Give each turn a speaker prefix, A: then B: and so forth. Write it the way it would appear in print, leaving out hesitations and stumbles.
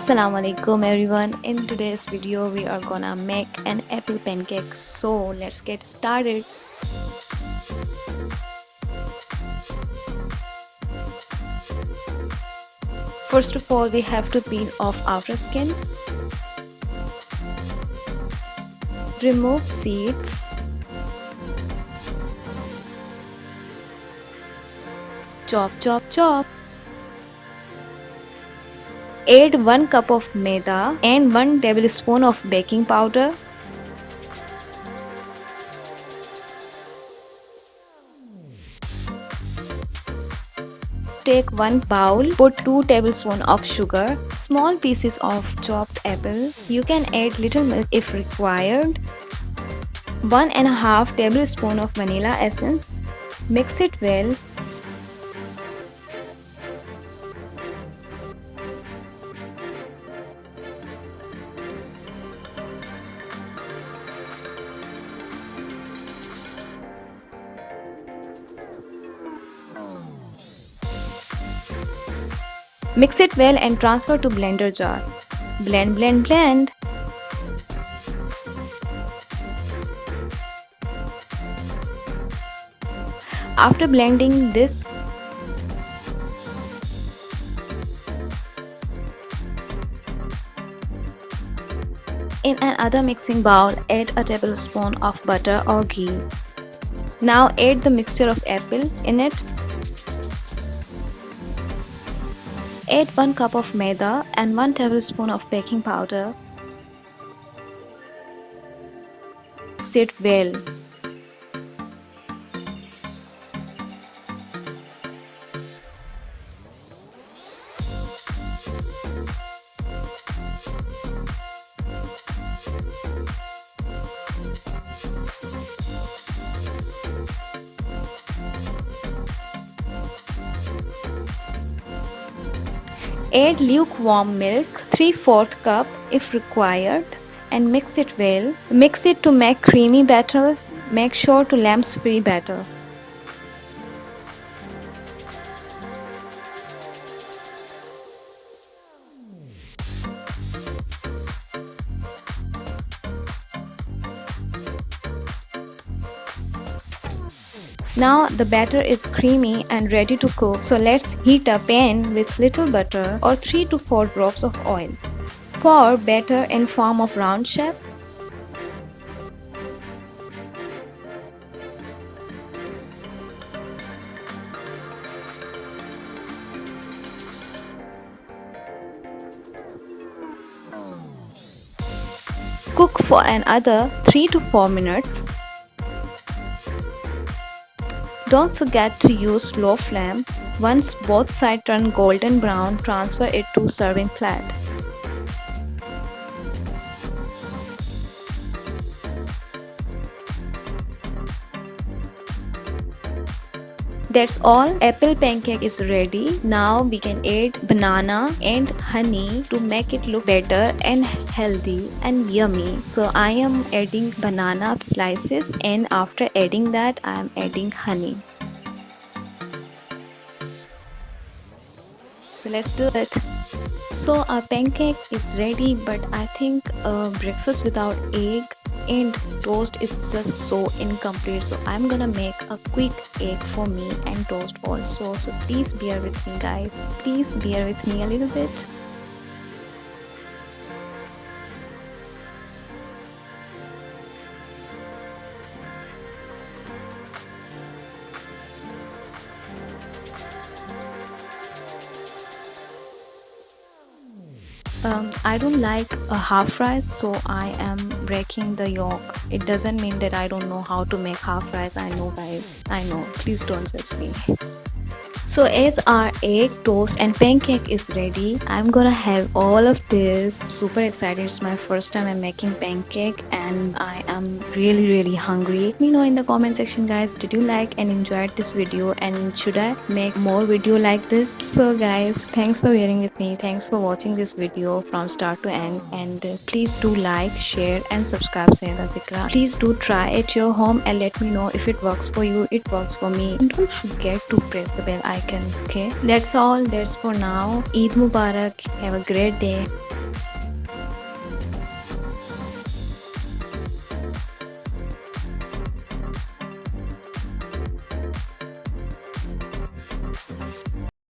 A: Assalamu alaikum everyone. In today's video we are gonna make an apple pancake. So let's get started. First of all, we have to peel off outer skin. Remove seeds. Chop chop chop. Add 1 cup of maida and 1 tablespoon of baking powder. Take 1 bowl, put 2 tablespoons of sugar, small pieces of chopped apple. You can add little milk if required. 1.5 tablespoon of vanilla essence. Mix it well. Mix it well and transfer to blender jar. Blend, blend, blend. After blending this, in another mixing bowl, add a tablespoon of butter or ghee. Now add the mixture of apple in it. Add 1 cup of maida and 1 tablespoon of baking powder. Mix it well. Add lukewarm milk, 3/4 cup if required, and mix it well. Mix it to make creamy batter. Make sure to lumps free batter. Now the batter is creamy and ready to cook, so let's heat a pan with little butter or 3 to 4 drops of oil. Pour batter in form of round shape. Cook for another 3 to 4 minutes. Don't forget to use slow flame. Once both sides turn golden brown, transfer it to serving plate. That's all. Apple pancake is ready. Now we can add banana and honey to make it look better and healthy and yummy. So I am adding banana slices, and after adding that I am adding honey. So let's do it. So our pancake is ready, but I think breakfast without egg and toast is just so incomplete, so I'm gonna make a quick egg for me and toast also. So please bear with me guys, please bear with me a little bit. I don't like a half fries, so I am breaking the yolk. It doesn't mean that I don't know how to make half fries. I know guys, I know, please don't judge me. So as our egg, toast and pancake is ready, I'm gonna have all of this. Super excited, it's my first time I'm making pancake and I am really hungry. Let me know in the comment section guys, did you like and enjoyed this video and should I make more video like this? So guys, thanks for bearing with me, thanks for watching this video from start to end, and please do like, share and subscribe Sayeda Please do try at your home and let me know if it works for you. It works for me. And don't forget to press the bell icon. Okay, that's all. That's for now. Eid Mubarak. Have a great day.